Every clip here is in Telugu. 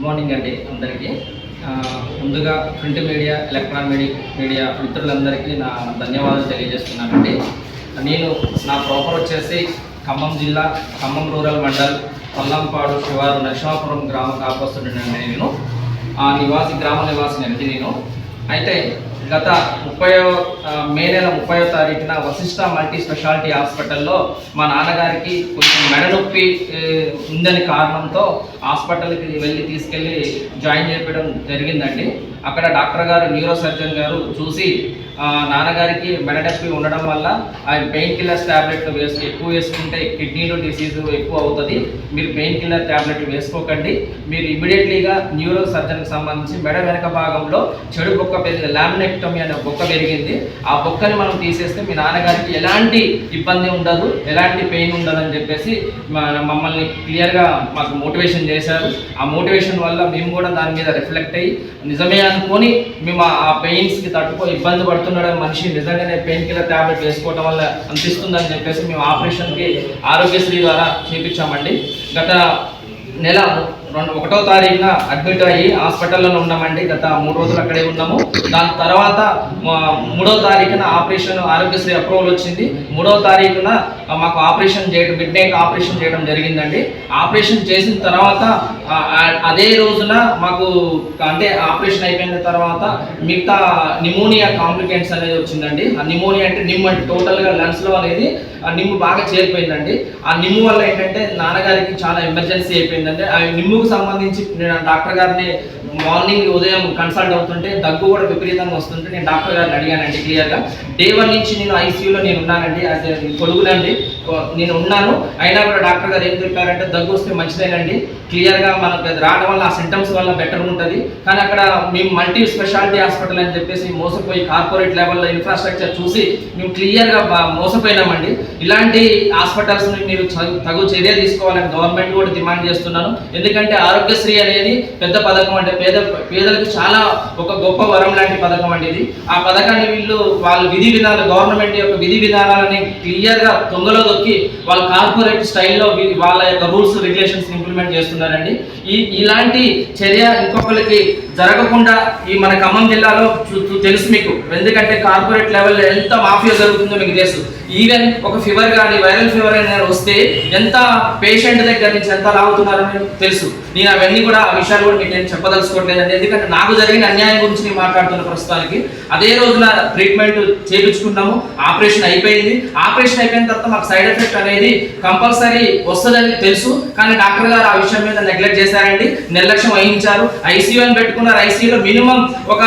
మార్నింగ్ అండి అందరికీ. ముందుగా ప్రింట్ మీడియా, ఎలక్ట్రానిక్ మీడియా మిత్రులందరికీ నా ధన్యవాదాలు తెలియజేస్తున్నానండి. నేను నా ప్రాపర్ వచ్చేసి ఖమ్మం జిల్లా, ఖమ్మం రూరల్ మండల్, పల్లంపాడు శివారు నరసింహాపురం గ్రామ కాపొస్తుండే నేను గ్రామ నివాసిని నేను. అయితే గత మే నెల 30వ తారీఖున వశిష్ట మల్టీ స్పెషాలిటీ హాస్పిటల్లో మా నాన్నగారికి కొంచెం మెడ నొప్పి ఉందని కారణంతో హాస్పిటల్కి తీసుకెళ్ళి జాయిన్ చేయడం జరిగిందండి. అక్కడ డాక్టర్ గారు, న్యూరో సర్జన్ గారు చూసి నాన్నగారికి మెడ నొప్పి ఉండడం వల్ల పెయిన్ కిల్లర్స్ ట్యాబ్లెట్లు ఎక్కువ వేసుకుంటే కిడ్నీలో డిసీజ్ ఎక్కువ అవుతుంది, మీరు పెయిన్ కిల్లర్ ట్యాబ్లెట్లు వేసుకోకండి, మీరు ఇమీడియట్లీగా న్యూరో సర్జన్కి సంబంధించి మెడ వెనక భాగంలో చెడు బొక్క పెరిగింది, లామినెక్టమీ అనే బొక్క పెరిగింది, ఆ బొక్కని మనం తీసేస్తే మీ నాన్నగారికి ఎలాంటి ఇబ్బంది ఉండదు, ఎలాంటి పెయిన్ ఉండదు అని చెప్పేసి మమ్మల్ని క్లియర్గా మాకు మోటివేషన్ చేశారు. ఆ మోటివేషన్ వల్ల మేము కూడా దాని మీద రిఫ్లెక్ట్ అయ్యి నిజమే అనుకొని మేము ఆ పెయిన్స్కి తట్టుకో ఇబ్బంది పడుతున్నాడు మనిషి, నిజంగానే పెయిన్ కిల్లర్ ట్యాబ్లెట్ వేసుకోవడం వల్ల అనిపిస్తుందని చెప్పేసి మేము ఆపరేషన్కి ఆరోగ్యశ్రీ ద్వారా చేయించామండి. గత నెల 1వ తారీఖున అడ్మిట్ అయ్యి హాస్పిటల్లో ఉన్నామండి. గత 3 రోజులు అక్కడే ఉన్నాము. దాని తర్వాత 3వ తారీఖున ఆపరేషన్ ఆరోగ్యశ్రీ అప్రూవల్ వచ్చింది. 3వ తారీఖున మాకు ఆపరేషన్ చేయడం, మిడ్ నైట్ ఆపరేషన్ చేయడం జరిగిందండి. ఆపరేషన్ చేసిన తర్వాత అదే రోజున మాకు అంటే ఆపరేషన్ అయిపోయిన తర్వాత మిగతా నిమోనియా కాంప్లికేషన్స్ అనేది వచ్చిందండి. ఆ నిమోనియా అంటే నిమ్ము అంటే టోటల్గా లంగ్స్లో అనేది ఆ నిమ్ము బాగా చేరిపోయిందండి. ఆ నిమ్ము వల్ల ఏంటంటే నాన్నగారికి చాలా ఎమర్జెన్సీ అయిపోయిందండి. ఆ నిమ్ముకు సంబంధించి నేను డాక్టర్ గారిని మార్నింగ్ ఉదయం కన్సల్ట్ అవుతుంటే దగ్గు కూడా విపరీతంగా వస్తుంటే నేను డాక్టర్ గారిని అడిగానండి క్లియర్గా. డే 1 నుంచి నేను ఐసీయూలో నేను ఉన్నానండి, అది పొడుగునండి నేను ఉన్నాను. అయినా కూడా డాక్టర్ గారు ఏం చెప్పారంటే దగ్గు వస్తే మంచిదేనండి, క్లియర్గా మనకు రావడం వల్ల ఆ సింటమ్స్ వల్ల బెటర్ ఉంటుంది. కానీ అక్కడ మేము మల్టీ స్పెషాలిటీ హాస్పిటల్ అని చెప్పేసి మోసపోయి కార్పొరేట్ లెవెల్లో ఇన్ఫ్రాస్ట్రక్చర్ చూసి మేము క్లియర్గా మోసపోయినామండి. ఇలాంటి హాస్పిటల్స్ని మీరు తగు చర్య తీసుకోవాలని గవర్నమెంట్ కూడా డిమాండ్ చేస్తున్నాను. ఎందుకంటే ఆరోగ్యశ్రీ అనేది పెద్ద పథకం అంటే పేదలకు చాలా ఒక గొప్ప వరం లాంటి పథకం అండి ఇది. ఆ పథకాన్ని వాళ్ళు విధి విధానాలు, గవర్నమెంట్ యొక్క విధి విధానాలని క్లియర్గా తొంగలో దొక్కి వాళ్ళ కార్పొరేట్ స్టైల్లో వాళ్ళ యొక్క రూల్స్ రెగ్యులేషన్స్ ఇంప్లిమెంట్ చేస్తున్నారండి. ఇలాంటి చర్య ఇంకొకరికి జరగకుండా ఈ మన ఖమ్మం జిల్లాలో తెలుసు మీకు, ఎందుకంటే కార్పొరేట్ లెవెల్లో ఎంత మాఫియా జరుగుతుందో మీకు తెలుసు. ఈవెన్ ఒక ఫీవర్ కానీ వైరల్ ఫీవర్ అయినా వస్తే ఎంత పేషెంట్ దగ్గర నుంచి ఎంత లాగుతున్నారని తెలుసు. నేను అవన్నీ కూడా ఆ విషయాలు కూడా మీకు నేను చెప్పదలుచుకోవట్లేదండి, ఎందుకంటే నాకు జరిగిన అన్యాయం గురించి నేను మాట్లాడుతున్న ప్రస్తుతానికి. అదే రోజున ట్రీట్మెంట్ చేయించుకున్నాము, ఆపరేషన్ అయిపోయింది. ఆపరేషన్ అయిపోయిన తర్వాత మాకు సైడ్ ఎఫెక్ట్ అనేది కంపల్సరీ వస్తుందని తెలుసు, కానీ డాక్టర్ గారు ఆ విషయం మీద నెగ్లెక్ట్ చేశారండి, నిర్లక్ష్యం వహించారు. ఐసీయూ అని పెట్టుకున్నారు. ఐసీయూలో మినిమం ఒక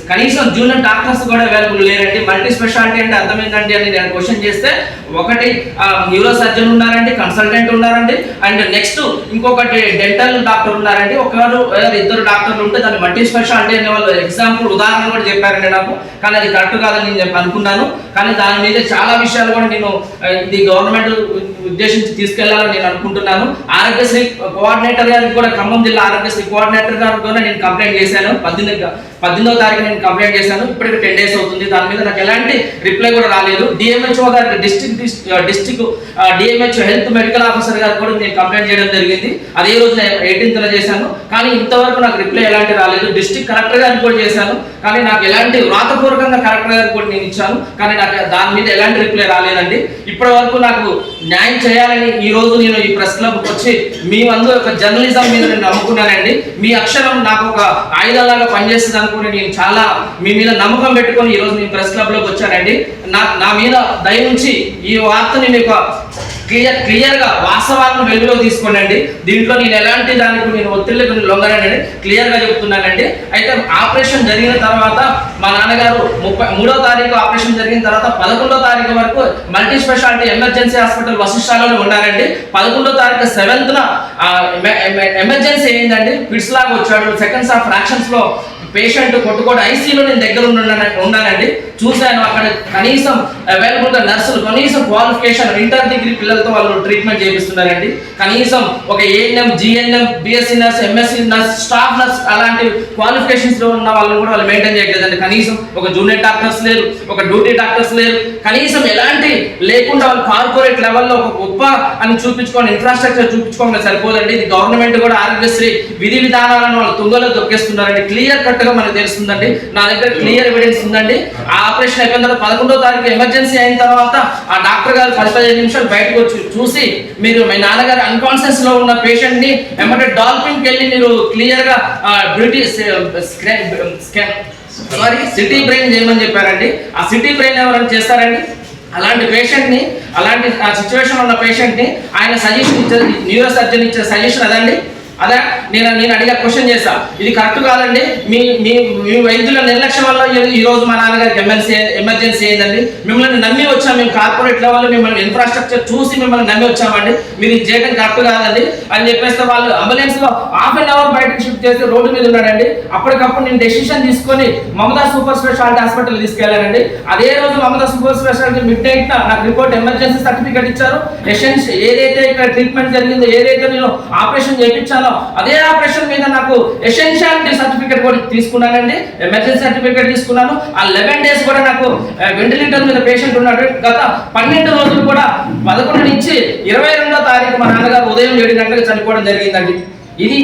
కనీసం జూనియర్ డాక్టర్స్ కూడా అవైలబుల్ లేరండి. మల్టీ స్పెషాలిటీ అంటే అర్థమైందండి అని నేను క్వశ్చన్ చేస్తే ఒకటి న్యూరో సర్జన్ ఉన్నారండి, కన్సల్టెంట్ ఉన్నారండి, అండ్ నెక్స్ట్ ఇంకొకటి డెంటల్ డాక్టర్ ఉన్నారండి. ఒకరు 2 డాక్టర్లు ఉంటే దాన్ని మల్టీ స్పెషాలిటీ అనే వాళ్ళు ఎగ్జాంపుల్ ఉదాహరణ కూడా చెప్పారండి నాకు, కానీ అది కరెక్ట్ కాదని నేను అనుకున్నాను. కానీ దాని మీద చాలా విషయాలు కూడా నేను ఇది గవర్నమెంట్ ఉద్దేశించి తీసుకెళ్లాలని నేను అనుకుంటున్నాను. ఆరోగ్యశ్రీ కోఆర్డినేటర్ గారికి కూడా, ఖమ్మం జిల్లా ఆరోగ్యశ్రీ కోఆర్డినేటర్ గారికి కూడా నేను కంప్లైంట్ చేశాను. 18వ తారీఖు నేను కంప్లైంట్ చేశాను. ఇప్పటికి 10 days అవుతుంది. దాని మీద నాకు ఎలాంటి రిప్లై కూడా రాలేదు. డిఎంహెచ్ఓ గారికి district DMHO health medical officer గారికి కూడా నేను కంప్లైంట్ చేయడం జరిగింది. అదే రోజు 18th చేశాను, కానీ ఇంతవరకు నాకు రిప్లై ఎలాంటి రాలేదు. డిస్ట్రిక్ట్ కలెక్టర్ గారికి కూడా చేశాను, కానీ నాకు ఎలాంటి వ్రాతపూర్వకంగా కలెక్టర్ గారికి కూడా నేను ఇచ్చాను, కానీ నాకు దాని మీద ఎలాంటి రిప్లై రాలేదండి. ఇప్పటి వరకు నాకు న్యాయం చేయాలని ఈ రోజు నేను ఈ ప్రెస్ క్లబ్కి వచ్చి మీ అందరూ ఒక జర్నలిజం మీద నేను నమ్ముకున్నానండి. మీ అక్షరం నాకు ఒక ఆయుధంలాగా పనిచేస్తుంది అనుకుని నేను చాలా మీ మీద నమ్మకం పెట్టుకొని ఈ రోజు నేను ప్రెస్ క్లబ్లోకి వచ్చానండి. నా మీద దయ ఉంచి ఈ వార్తని మీకు క్లియర్గా వాస్తవాలను వెలుగులో తీసుకోండి. దీంట్లో నేను ఎలాంటి దానికి నేను ఒత్తిళ్లకు లొంగనండి, క్లియర్గా చెప్తున్నానండి. అయితే ఆపరేషన్ జరిగిన తర్వాత మా నాన్నగారు 3వ తారీఖు ఆపరేషన్ జరిగిన తర్వాత 11వ తారీఖు వరకు మల్టీ స్పెషాలిటీ ఎమర్జెన్సీ హాస్పిటల్ వశిష్టాలలో ఉన్నారండి. 11వ తారీఖు 7th ఎమర్జెన్సీ అయిందండి. ఫిట్స్ లాగా వచ్చాడు. సెకండ్స్ ఆఫ్ ఫ్రాక్షన్స్లో పేషెంట్ కొట్టుకోడు. ఐసీయూలో నేను దగ్గర ఉన్నానండి, చూశాను. అక్కడ కనీసం అవైలబుల్గా నర్సులు, కనీసం క్వాలిఫికేషన్ ఇంటర్ డిగ్రీ పిల్లలతో వాళ్ళు ట్రీట్మెంట్ చేపిస్తున్నారండి. కనీసం ఒక ANM, GNM, BSc nurse, MSc nurse, staff nurse అలాంటి క్వాలిఫికేషన్స్లో ఉన్న వాళ్ళని కూడా వాళ్ళు మెయింటైన్ చేయట్లేదండి. కనీసం ఒక జూనియర్ డాక్టర్స్ లేరు, ఒక డ్యూటీ డాక్టర్స్ లేరు, కనీసం ఎలాంటి లేకుండా వాళ్ళు కార్పొరేట్ లెవెల్లో ఒక గొప్ప అని చూపించుకోండి, ఇన్ఫ్రాస్ట్రక్చర్ చూపించుకోండి సరిపోదండి. ఇది గవర్నమెంట్ కూడా ఆరోగ్యశ్రీ విధి విధానాలను వాళ్ళు తుంగలో దొక్కేస్తున్నారండి. క్లియర్ కట్ గా మనకు తెలుస్తుందండి. నా దగ్గర క్లియర్ ఎవిడెన్స్ ఉందండి. ఆ ఆపరేషన్ అయిపోయిన తర్వాత 11వ తారీఖు ఎమర్జెన్సీ అయిన తర్వాత ఆ డాక్టర్ గారు 10-15 నిమిషాలు బయటకు వచ్చి చూసి, మీరు మీ నాన్నగారు అన్కాన్షియస్ లో ఉన్న పేషెంట్ ని ఎమ్మటే డాల్ఫిన్కి వెళ్ళి మీరు క్లియర్ గా సిటీ బ్రెయిన్ చేయమని చెప్పారండి. ఆ సిటీ బ్రెయిన్ ఎవరైనా చేస్తారండి? అలాంటి పేషెంట్ ని, అలాంటి సిచ్యువేషన్ ఉన్న పేషెంట్ ని ఆయన సజెషన్ ఇచ్చేది, న్యూరో సర్జన్ ఇచ్చే సజెషన్ అదండి. అదే నేను అడిగే క్వశ్చన్ చేశా, ఇది కరెక్ట్ కాదండి, మీ మీ మీ వైద్యుల నిర్లక్ష్యం వల్ల ఈ రోజు మా నాన్నగారికి ఎమర్జెన్సీ అయిందండి. మిమ్మల్ని నమ్మి వచ్చాం, మేము కార్పొరేట్ లెవెల్లో మిమ్మల్ని ఇన్ఫ్రాస్ట్రక్చర్ చూసి మిమ్మల్ని నమ్మి వచ్చామండి, మీరు ఇది చేయడం కరెక్ట్ కాదండి అని చెప్పేస్తే వాళ్ళు అంబులెన్స్ లో ½ గంట బయటకు షిఫ్ట్ చేసి రోడ్డు మీద ఉన్నాడండి. అప్పటికప్పుడు నేను డెసిషన్ తీసుకొని మమతా సూపర్ స్పెషాలిటీ హాస్పిటల్ తీసుకెళ్లానండి. అదే రోజు Mamata super speciality mid night నాకు రిపోర్ట్ ఎమర్జెన్సీ సర్టిఫికేట్ ఇచ్చారు. ఏదైతే ఇక్కడ ట్రీట్మెంట్ జరిగిందో, ఏదైతే నేను ఆపరేషన్ చేయించానో అదే ఆపరేషన్ మీద నాకు ఎసెన్షియాలిటీ సర్టిఫికేట్ కూడా తీసుకున్నానండి, ఎమర్జెన్సీ సర్టిఫికేట్ తీసుకున్నాను. ఆ 11 days కూడా నాకు వెంటిలేటర్ మీద పేషెంట్ ఉన్నాడు. గత 12 రోజులు కూడా 11 నుంచి 22వ తారీఖు మా నాన్నగారు ఉదయం 7 గంటలకు చనిపోవడం జరిగిందండి. ఇది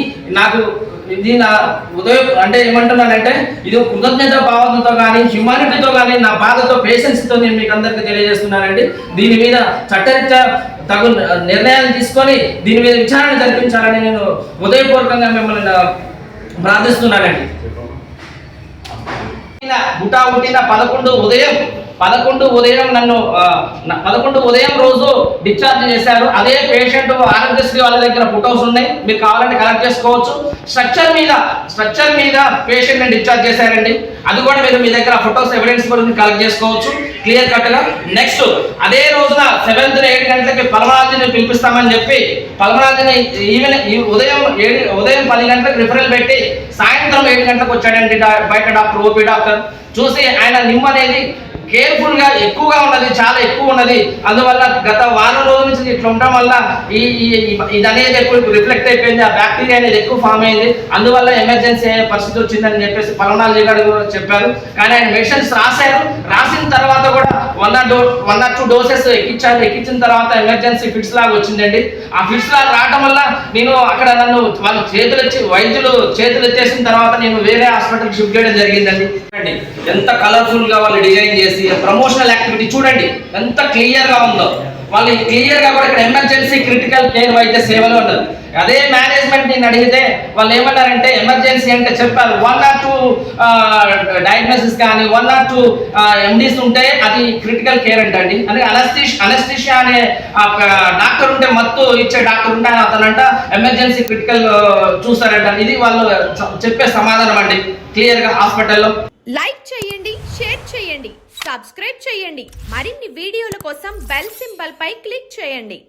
నా ఉదయం అంటే ఏమంటున్నానంటే, ఇది కృతజ్ఞత భావంతో కానీ హ్యుమానిటీతో కానీ నా బాధతో పేషెన్స్తో నేను మీకు అందరికీ తెలియజేస్తున్నానండి. దీని మీద చట్టరీత్యా తగు నిర్ణయాలు తీసుకొని దీని మీద విచారణ జరిపించాలని నేను హృదయపూర్వకంగా మిమ్మల్ని ప్రార్థిస్తున్నానండి. గుటా పుట్టిన 11 ఉదయం నన్ను 11 ఉదయం రోజు డిశ్చార్జ్ చేశారు. అదే పేషెంట్ ఆరోగ్యశ్రీ వాళ్ళ దగ్గర ఫోటోస్ ఉన్నాయి, మీరు కావాలంటే కలెక్ట్ చేసుకోవచ్చు. స్ట్రక్చర్ మీద పేషెంట్ ని డిశ్చార్జ్ చేశారండి. అది కూడా మీరు మీ దగ్గర ఫోటోస్ ఎవిడెన్స్ కూడా కలెక్ట్ చేసుకోవచ్చు క్లియర్ కట్ గా. నెక్స్ట్ అదే రోజున 7th 7 గంటలకి పల్మనాలజీని పిలిపిస్తామని చెప్పి పల్మనాలజీని ఉదయం 10 గంటలకు రిఫరల్ పెట్టి సాయంత్రం 7 గంటలకు వచ్చాడండి బయట డాక్టర్, ఓపీ డాక్టర్. చూసి ఆయన నిమ్మ అనేది కేర్ఫుల్ గా ఎక్కువగా ఉన్నది, చాలా ఎక్కువ ఉన్నది. అందువల్ల గత వారం రోజుల నుంచి ఇట్లా ఉండడం వల్ల ఇది అనేది ఎక్కువ రిఫ్లెక్ట్ అయిపోయింది, ఆ బ్యాక్టీరియా అనేది ఎక్కువ ఫామ్ అయింది, అందువల్ల ఎమర్జెన్సీ అయ్యే పరిస్థితి వచ్చిందని చెప్పేసి పల్మనాలజీ గారు చెప్పారు. కానీ ఆయన మెడిసిన్స్ రాశారు. రాసిన తర్వాత కూడా 1 or 2 doses ఎక్కించారు. ఎక్కించిన తర్వాత ఎమర్జెన్సీ ఫిట్స్ లాగా వచ్చిందండి. ఆ ఫిట్స్ లాగా రావడం వల్ల నేను అక్కడ వాళ్ళు వైద్యులు చేతులు ఎత్తేసిన తర్వాత నేను వేరే హాస్పిటల్కి షిఫ్ట్ చేయడం జరిగిందండి. ఎంత కలర్ఫుల్ గా వాళ్ళు డిజైన్ చేసి ప్రమోషనల్ యాక్టివిటీ చూడండి ఎంత క్లియర్ గా ఉందో. వాళ్ళు క్లియర్ గా కూడా ఇక్కడ ఎమర్జెన్సీ క్రిటికల్ కేర్ వైద్య సేవలు ఉన్నారు. అదే మేనేజ్మెంట్ నేను అడిగితే వాళ్ళు ఏమన్నారంటే, ఎమర్జెన్సీ అంటే చెప్పారు 1 or 2 డయాగ్నోసిస్ కానీ 1 or 2 MDs ఉంటే అది క్రిటికల్ కేర్ అంటండి. అంటే అనస్థిషియా అనే డాక్టర్ ఉంటే, మత్తు ఇచ్చే డాక్టర్ ఉంటే అతనంట ఎమర్జెన్సీ క్రిటికల్ చూస్తారంట. ఇది వాళ్ళు చెప్పే సమాధానం అండి క్లియర్ గా హాస్పిటల్లో. లైక్ చేయండి, షేర్ చేయండి, సబ్స్క్రైబ్ చేయండి. మరిన్ని వీడియోల కోసం బెల్ సింబల్ పై క్లిక్ చేయండి.